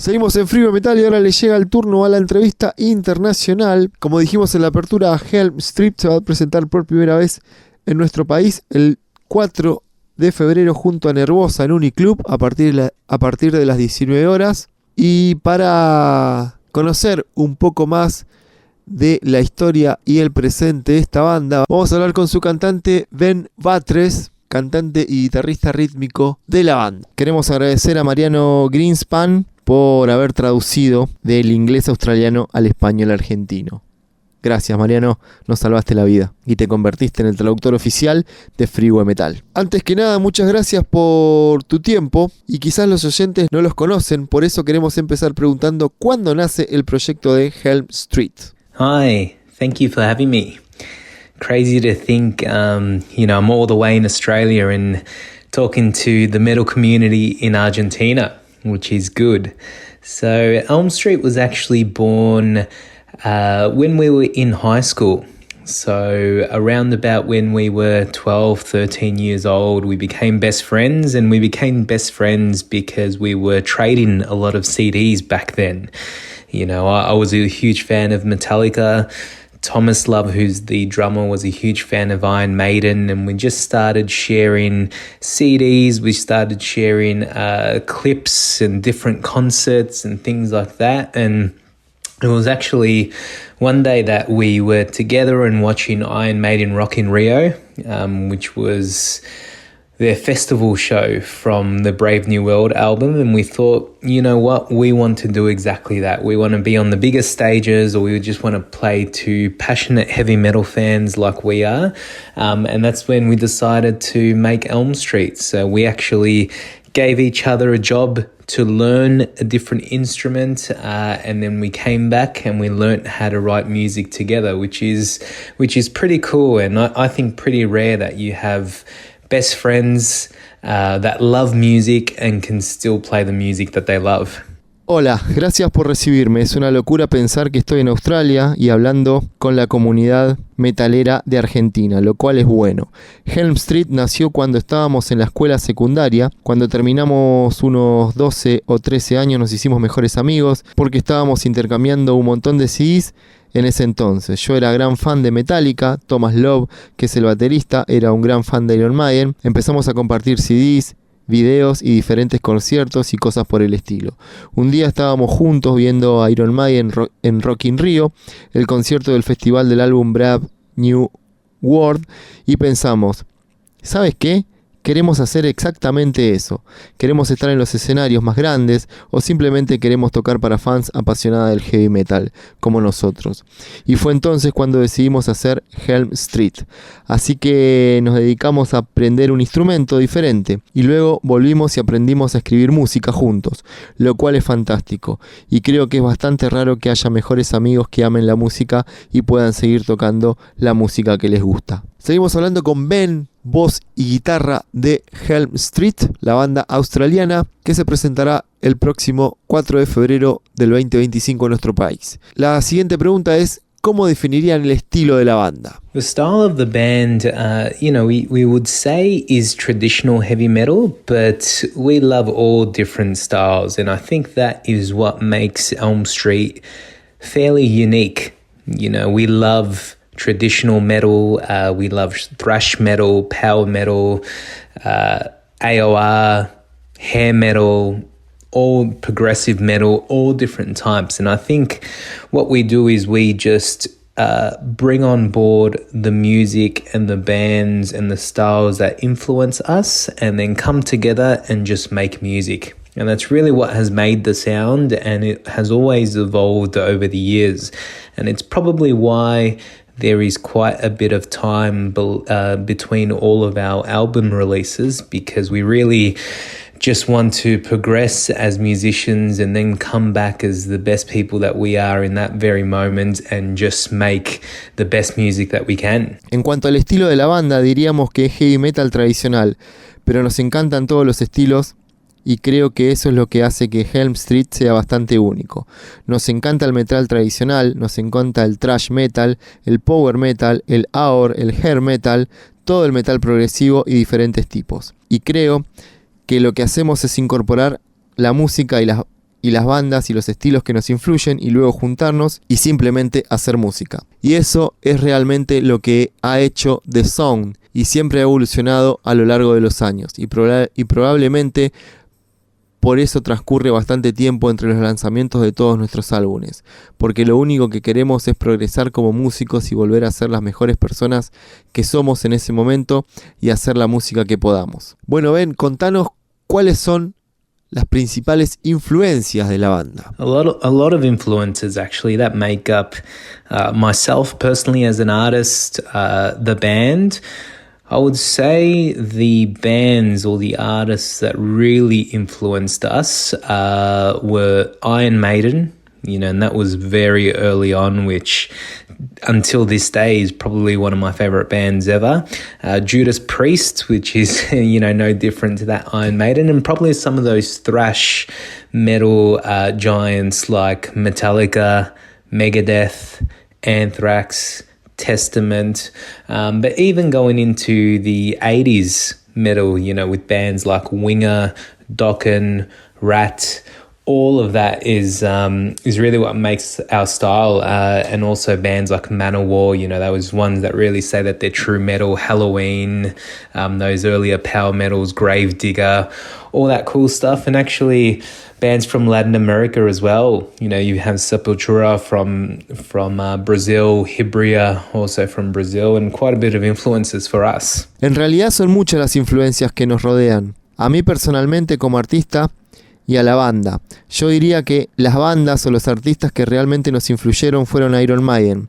Seguimos en Fribuay Metal y ahora le llega el turno a la entrevista internacional. Como dijimos en la apertura, Helm Street se va a presentar por primera vez en nuestro país el 4 de febrero junto a Nervosa en Uniclub a partir de las 19 horas. Y para conocer un poco más de la historia y el presente de esta banda, vamos a hablar con su cantante Ben Batres, cantante y guitarrista rítmico de la banda. Queremos agradecer a Mariano Greenspan por haber traducido del inglés australiano al español argentino. Gracias, Mariano, nos salvaste la vida y te convertiste en el traductor oficial de Fribuay Metal. Antes que nada, muchas gracias por tu tiempo y quizás los oyentes no los conocen, por eso queremos empezar preguntando ¿cuándo nace el proyecto de Helm Street? Hi, thank you for having me. Crazy to think, I'm all the way in Australia and talking to the metal community in Argentina, which is good. So Elm Street was actually born when we were in high school. So around about when we were 12, 13 years old, we became best friends, and we became best friends because we were trading a lot of CDs back then. You know, I was a huge fan of Metallica. Thomas Love, who's the drummer, was a huge fan of Iron Maiden, and we just started sharing CDs. We started sharing clips and different concerts and things like that. And it was actually one day that we were together and watching Iron Maiden Rock in Rio, which was their festival show from the Brave New World album, and we thought, you know what, we want to do exactly that. We want to be on the biggest stages, or we just want to play to passionate heavy metal fans like we are, and that's when we decided to make Elm Street. So we actually gave each other a job to learn a different instrument, and then we came back and we learnt how to write music together, which is pretty cool, and I think pretty rare that you have best friends that love music and can still play the music that they love. Hola, gracias por recibirme. Es una locura pensar que estoy en Australia y hablando con la comunidad metalera de Argentina, lo cual es bueno. Helm Street nació cuando estábamos en la escuela secundaria. Cuando terminamos unos 12 o 13 años nos hicimos mejores amigos porque estábamos intercambiando un montón de CDs en ese entonces. Yo era gran fan de Metallica, Thomas Love, que es el baterista, era un gran fan de Iron Maiden. Empezamos a compartir CDs, videos y diferentes conciertos y cosas por el estilo. Un día estábamos juntos viendo a Iron Maiden en Rock in Rio, el concierto del festival del álbum Brave New World, y pensamos, ¿sabes qué? Queremos hacer exactamente eso. Queremos estar en los escenarios más grandes o simplemente queremos tocar para fans apasionados del heavy metal, como nosotros. Y fue entonces cuando decidimos hacer Helm Street. Así que nos dedicamos a aprender un instrumento diferente y luego volvimos y aprendimos a escribir música juntos, lo cual es fantástico. Y creo que es bastante raro que haya mejores amigos que amen la música y puedan seguir tocando la música que les gusta. Seguimos hablando con Ben, voz y guitarra de Helm Street, la banda australiana que se presentará el próximo 4 de febrero del 2025 en nuestro país. La siguiente pregunta es, ¿cómo definirían el estilo de la banda? The style of the band, we would say is traditional heavy metal, but we love all different styles, and I think that is what makes Elm Street fairly unique. You know, we love traditional metal, we love thrash metal, power metal, AOR, hair metal, all progressive metal, all different types. And I think what we do is we just bring on board the music and the bands and the styles that influence us and then come together and just make music. And that's really what has made the sound, and it has always evolved over the years. And it's probably why there is quite a bit of time between all of our album releases, because we really just want to progress as musicians and then come back as the best people that we are in that very moment and just make the best music that we can. En cuanto al estilo de la banda, diríamos que es heavy metal tradicional, pero nos encantan todos los estilos y creo que eso es lo que hace que Helm Street sea bastante único. Nos encanta el metal tradicional, nos encanta el thrash metal, el power metal, el AOR, el hair metal, todo el metal progresivo y diferentes tipos. Y creo que lo que hacemos es incorporar la música y y las bandas y los estilos que nos influyen y luego juntarnos y simplemente hacer música. Y eso es realmente lo que ha hecho The Sound y siempre ha evolucionado a lo largo de los años y probablemente por eso transcurre bastante tiempo entre los lanzamientos de todos nuestros álbumes, porque lo único que queremos es progresar como músicos y volver a ser las mejores personas que somos en ese momento y hacer la música que podamos. Bueno, Ben, contanos cuáles son las principales influencias de la banda. A lot of influences actually that make up myself personally as an artist, the band. I would say the bands or the artists that really influenced us were Iron Maiden, and that was very early on, which until this day is probably one of my favorite bands ever. Judas Priest, which is, no different to that Iron Maiden, and probably some of those thrash metal giants like Metallica, Megadeth, Anthrax, Testament, but even going into the 80s metal, with bands like Winger, Dokken, Rat, all of that is really what makes our style, and also bands like Manowar, those ones that really say that they're true metal, Halloween, those earlier power metals, Gravedigger, all that cool stuff, and actually bands from Latin America as well. You have Sepultura from Brazil, Hibria also from Brazil, and quite a bit of influences for us. En realidad son muchas las influencias que nos rodean. A mí personalmente como artista y a la banda. Yo diría que las bandas o los artistas que realmente nos influyeron fueron Iron Maiden.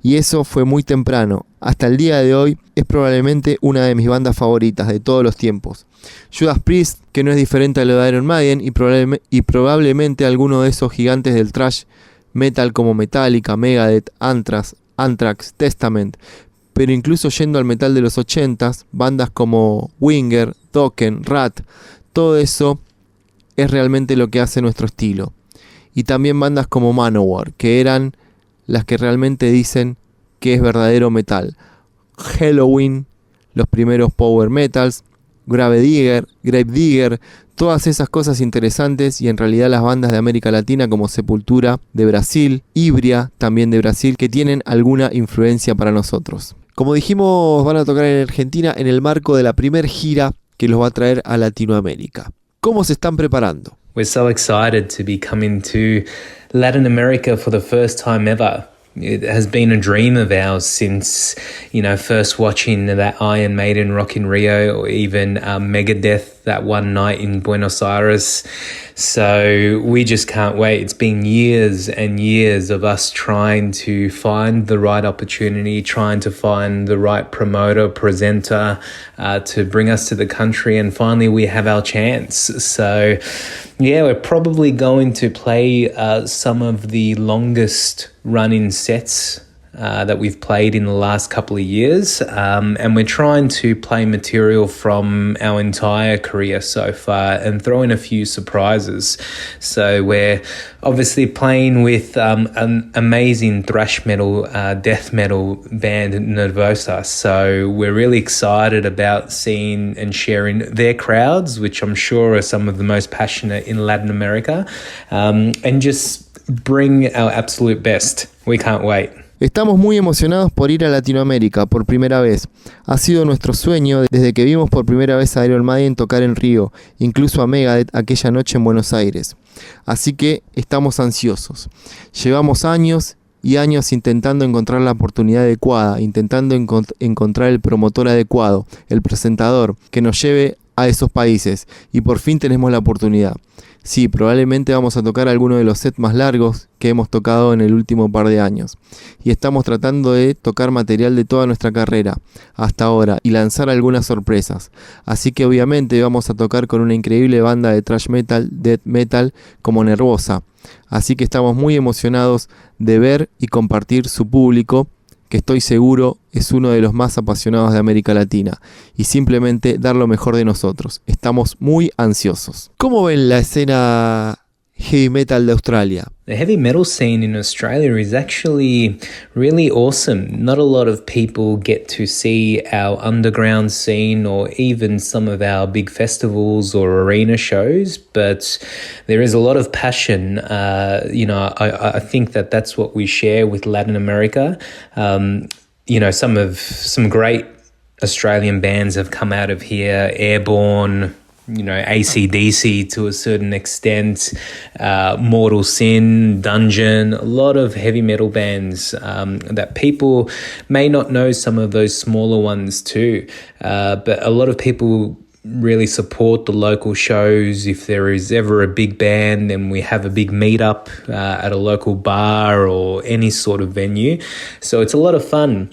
Y eso fue muy temprano. Hasta el día de hoy es probablemente una de mis bandas favoritas de todos los tiempos. Judas Priest, que no es diferente a lo de Iron Maiden, y probablemente alguno de esos gigantes del thrash metal como Metallica, Megadeth, Anthrax, Testament. Pero incluso yendo al metal de los 80s, bandas como Winger, Dokken, Rat, todo eso es realmente lo que hace nuestro estilo. Y también bandas como Manowar, que eran las que realmente dicen que es verdadero metal. Halloween, los primeros power metals, Gravedigger, todas esas cosas interesantes, y en realidad las bandas de América Latina como Sepultura de Brasil, Hibria también de Brasil, que tienen alguna influencia para nosotros. Como dijimos, van a tocar en Argentina en el marco de la primer gira que los va a traer a Latinoamérica. ¿Cómo se están preparando? We're so excited to be coming to Latin America for the first time ever. It has been a dream of ours since, first watching that Iron Maiden Rock in Rio, or even Megadeth that one night in Buenos Aires. So we just can't wait. It's been years and years of us trying to find the right opportunity, trying to find the right promoter, presenter to bring us to the country, and finally we have our chance. So yeah, we're probably going to play some of the longest running sets that we've played in the last couple of years, and we're trying to play material from our entire career so far and throw in a few surprises. So we're obviously playing with an amazing thrash metal, death metal band, Nervosa. So we're really excited about seeing and sharing their crowds, which I'm sure are some of the most passionate in Latin America, and just bring our absolute best. We can't wait. Estamos muy emocionados por ir a Latinoamérica por primera vez. Ha sido nuestro sueño desde que vimos por primera vez a Iron Maiden tocar en Río, incluso a Megadeth aquella noche en Buenos Aires. Así que estamos ansiosos. Llevamos años y años intentando encontrar la oportunidad adecuada, intentando encontrar el promotor adecuado, el presentador que nos lleve a esos países, y por fin tenemos la oportunidad. Sí, probablemente vamos a tocar alguno de los sets más largos que hemos tocado en el último par de años. Y estamos tratando de tocar material de toda nuestra carrera hasta ahora y lanzar algunas sorpresas. Así que obviamente vamos a tocar con una increíble banda de thrash metal, death metal como Nervosa. Así que estamos muy emocionados de ver y compartir su público, que estoy seguro es uno de los más apasionados de América Latina, y simplemente dar lo mejor de nosotros. Estamos muy ansiosos. ¿Cómo ven la escena heavy metal de Australia. The heavy metal scene in Australia is actually really awesome. Not a lot of people get to see our underground scene or even some of our big festivals or arena shows, but there is a lot of passion. I think that's what we share with Latin America. Some great Australian bands have come out of here, Airborne, AC/DC to a certain extent, Mortal Sin, Dungeon, a lot of heavy metal bands that people may not know, some of those smaller ones too. But a lot of people really support the local shows. If there is ever a big band, then we have a big meetup at a local bar or any sort of venue. So it's a lot of fun.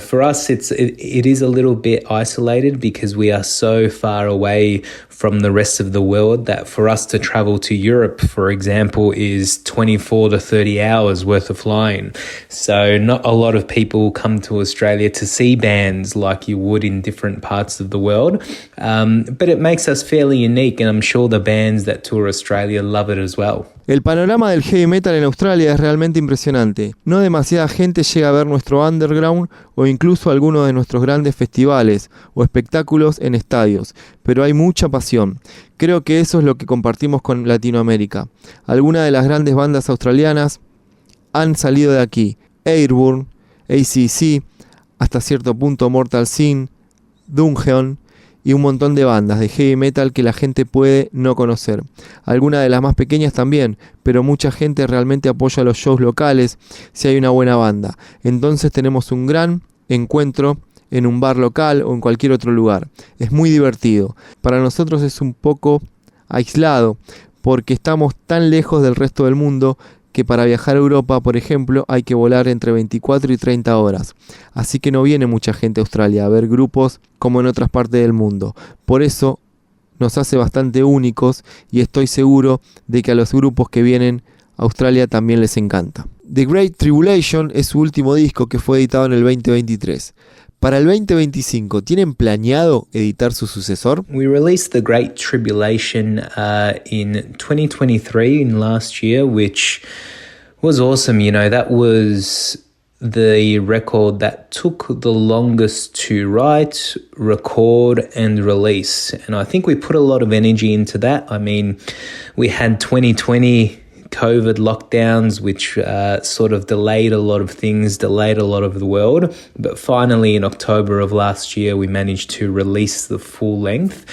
For us, it is a little bit isolated because we are so far away from the rest of the world that for us to travel to Europe, for example, is 24 to 30 hours worth of flying. So not a lot of people come to Australia to see bands like you would in different parts of the world. But it makes us fairly unique, and I'm sure the bands that tour Australia love it as well. El panorama del heavy metal en Australia es realmente impresionante. No demasiada gente llega a ver nuestro underground o incluso algunos de nuestros grandes festivales o espectáculos en estadios, pero hay mucha pasión. Creo que eso es lo que compartimos con Latinoamérica. Algunas de las grandes bandas australianas han salido de aquí. Airborne, AC/DC, hasta cierto punto Mortal Sin, Dungeon y un montón de bandas de heavy metal que la gente puede no conocer. Algunas de las más pequeñas también, pero mucha gente realmente apoya los shows locales si hay una buena banda. Entonces tenemos un gran encuentro en un bar local o en cualquier otro lugar. Es muy divertido. Para nosotros es un poco aislado porque estamos tan lejos del resto del mundo que para viajar a Europa, por ejemplo, hay que volar entre 24 y 30 horas. Así que no viene mucha gente a Australia a ver grupos como en otras partes del mundo. Por eso nos hace bastante únicos y estoy seguro de que a los grupos que vienen a Australia también les encanta. The Great Tribulation es su último disco que fue editado en el 2023. Para el 2025, ¿tienen planeado editar su sucesor? We released The Great Tribulation in 2023, in last year, which was awesome. That was the record that took the longest to write, record, and release. And I think we put a lot of energy into that. I mean, we had 2020 COVID lockdowns, which sort of delayed a lot of things, delayed a lot of the world. But finally, in October of last year, we managed to release the full length.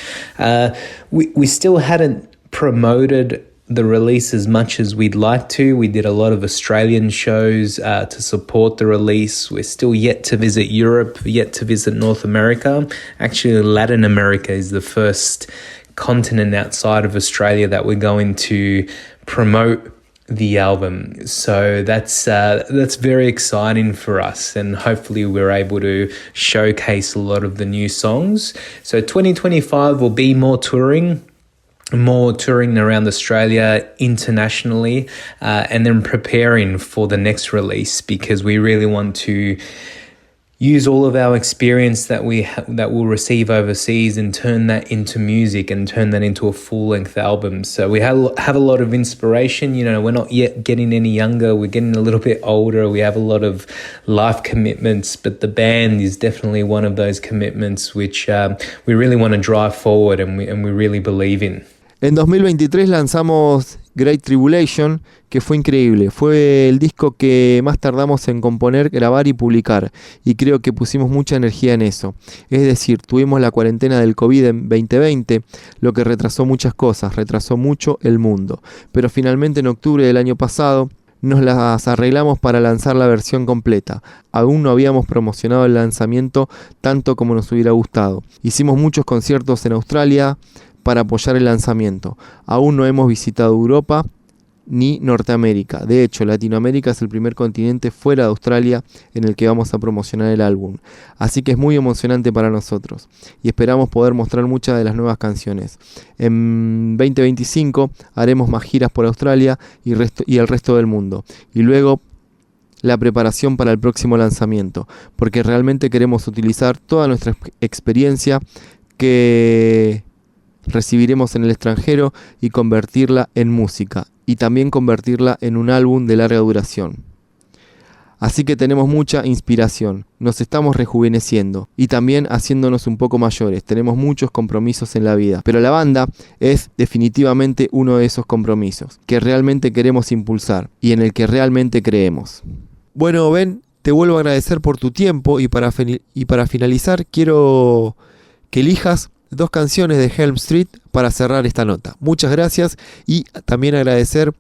We still hadn't promoted the release as much as we'd like to. We did a lot of Australian shows to support the release. We're still yet to visit Europe, yet to visit North America. Actually, Latin America is the first continent outside of Australia that we're going to promote the album. So that's very exciting for us, and hopefully we're able to showcase a lot of the new songs. So 2025 will be more touring around Australia internationally, and then preparing for the next release, because we really want to use all of our experience that we'll receive overseas and turn that into music and turn that into a full-length album. So we have a lot of inspiration. We're not yet getting any younger. We're getting a little bit older. We have a lot of life commitments, but the band is definitely one of those commitments which we really want to drive forward and we really believe in. En 2023 lanzamos Great Tribulation, que fue increíble. Fue el disco que más tardamos en componer, grabar y publicar, y creo que pusimos mucha energía en eso. Es decir, tuvimos la cuarentena del COVID en 2020, lo que retrasó muchas cosas, retrasó mucho el mundo. Pero finalmente en octubre del año pasado nos las arreglamos para lanzar la versión completa. Aún no habíamos promocionado el lanzamiento tanto como nos hubiera gustado. Hicimos muchos conciertos en Australia para apoyar el lanzamiento. Aún no hemos visitado Europa ni Norteamérica. De hecho, Latinoamérica es el primer continente fuera de Australia en el que vamos a promocionar el álbum. Así que es muy emocionante para nosotros y esperamos poder mostrar muchas de las nuevas canciones. En 2025 haremos más giras por Australia y el resto del mundo. Y luego la preparación para el próximo lanzamiento, porque realmente queremos utilizar toda nuestra experiencia que recibiremos en el extranjero y convertirla en música, y también convertirla en un álbum de larga duración. Así que tenemos mucha inspiración, nos estamos rejuveneciendo y también haciéndonos un poco mayores, tenemos muchos compromisos en la vida, pero la banda es definitivamente uno de esos compromisos que realmente queremos impulsar y en el que realmente creemos. Bueno, Ben, te vuelvo a agradecer por tu tiempo y para finalizar quiero que elijas 2 canciones de Helm Street para cerrar esta nota. Muchas gracias y también agradecer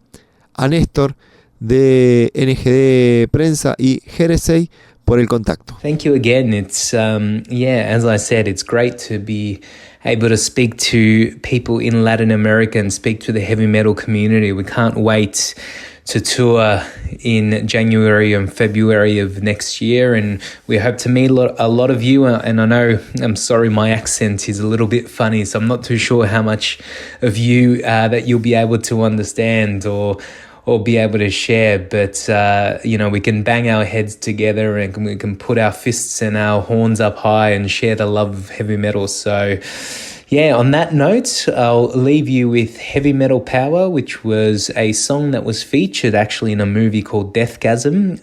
a Néstor de NGD Prensa y Jersey por el contacto. Thank you again. It's as I said, it's great to be able to speak to people in Latin America and speak to the heavy metal community. We can't wait to tour in January and February of next year, and we hope to meet a lot of you. And I know, I'm sorry, my accent is a little bit funny, so I'm not too sure how much of you that you'll be able to understand or be able to share, but we can bang our heads together and we can put our fists and our horns up high and share the love of heavy metal. So on that note, I'll leave you with Heavy Metal Power, which was a song that was featured actually in a movie called Deathgasm,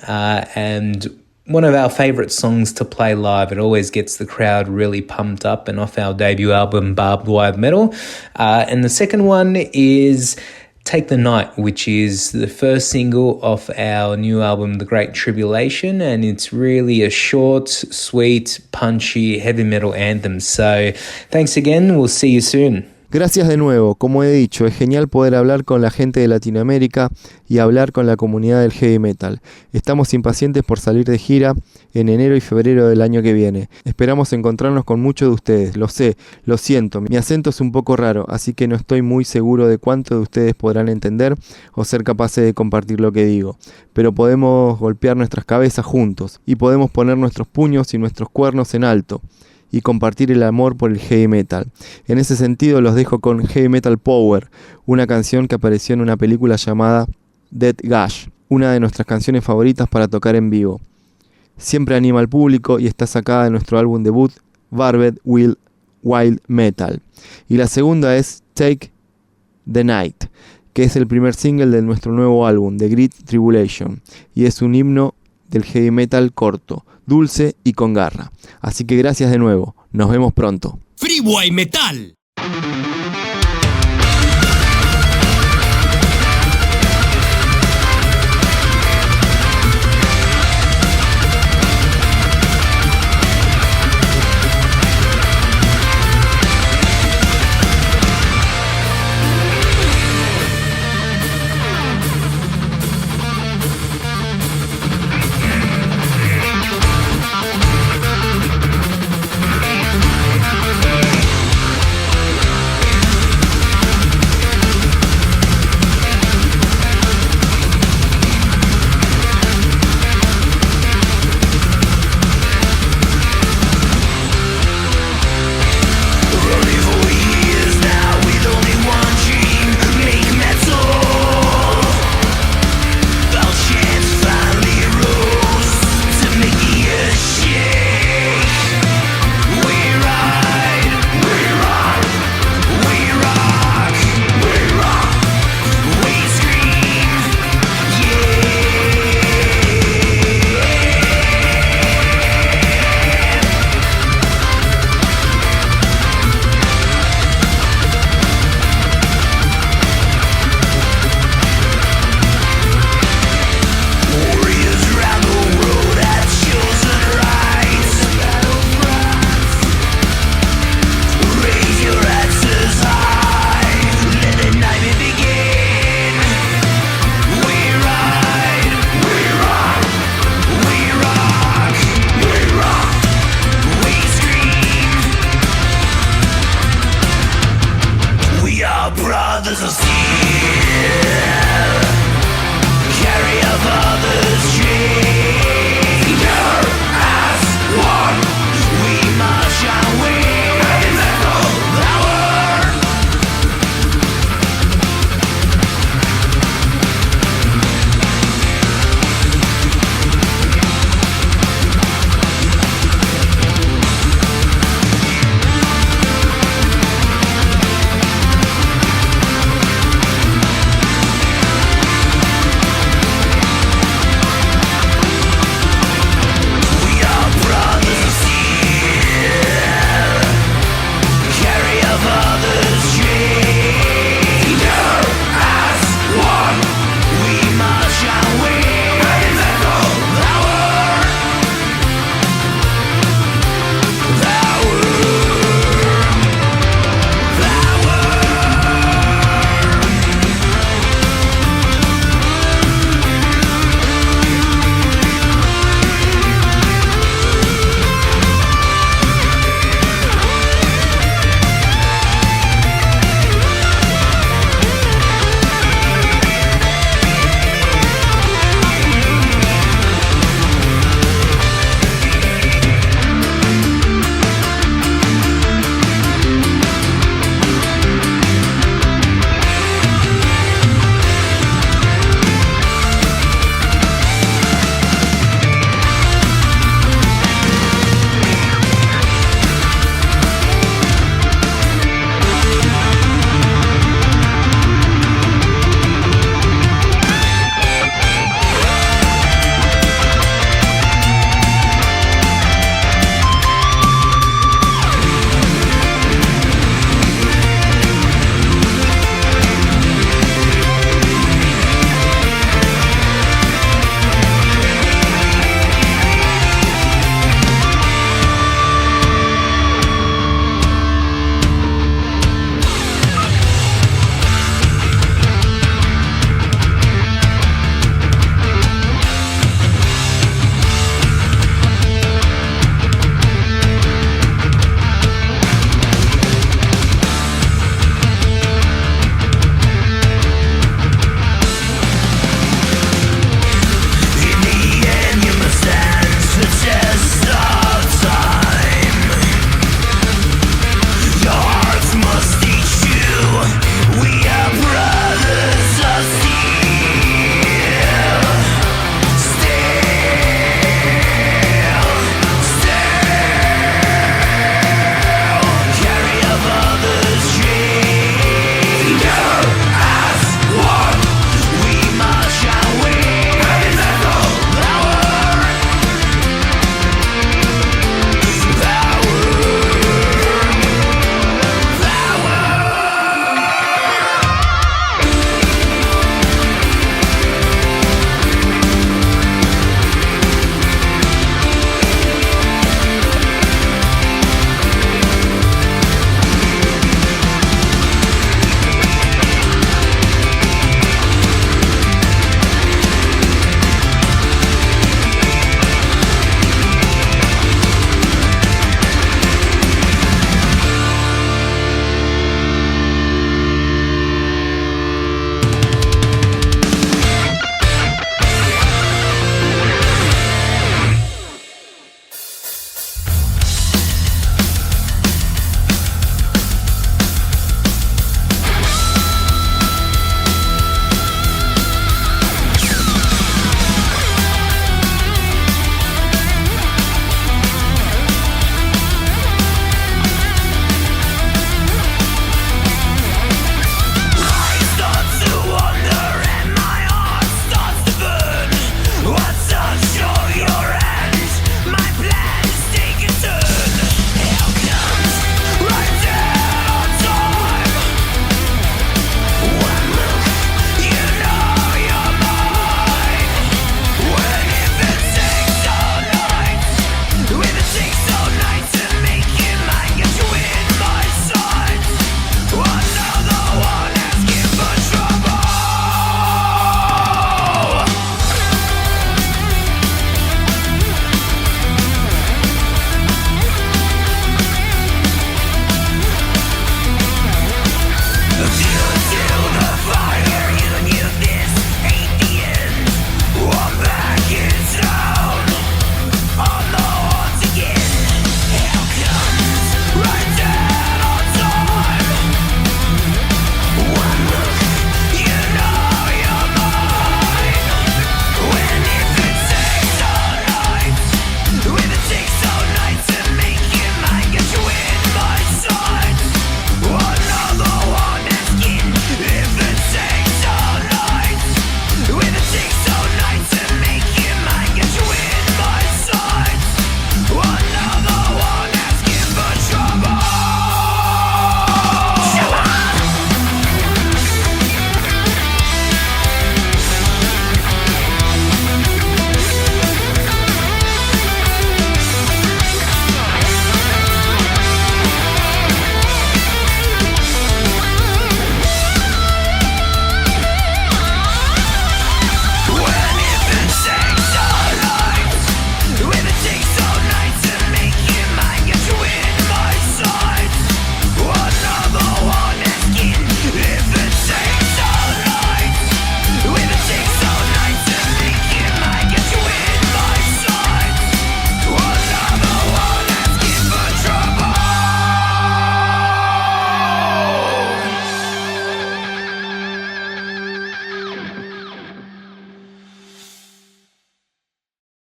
and one of our favourite songs to play live. It always gets the crowd really pumped up, and off our debut album Barbed Wire Metal. And the second one is Take the Night, which is the first single off our new album, The Great Tribulation, and it's really a short, sweet, punchy heavy metal anthem. So thanks again, we'll see you soon. Gracias de nuevo, como he dicho, es genial poder hablar con la gente de Latinoamérica y hablar con la comunidad del heavy metal. Estamos impacientes por salir de gira en enero y febrero del año que viene. Esperamos encontrarnos con muchos de ustedes, lo sé, lo siento, mi acento es un poco raro, así que no estoy muy seguro de cuánto de ustedes podrán entender o ser capaces de compartir lo que digo, pero podemos golpear nuestras cabezas juntos y podemos poner nuestros puños y nuestros cuernos en alto y compartir el amor por el heavy metal. En ese sentido los dejo con Heavy Metal Power, una canción que apareció en una película llamada Dead Gash, una de nuestras canciones favoritas para tocar en vivo. Siempre anima al público y está sacada de nuestro álbum debut Barbed Wild Metal. Y la segunda es Take the Night, que es el primer single de nuestro nuevo álbum, The Great Tribulation, y es un himno del heavy metal corto, dulce y con garra. Así que gracias de nuevo, nos vemos pronto. Fribuay Metal.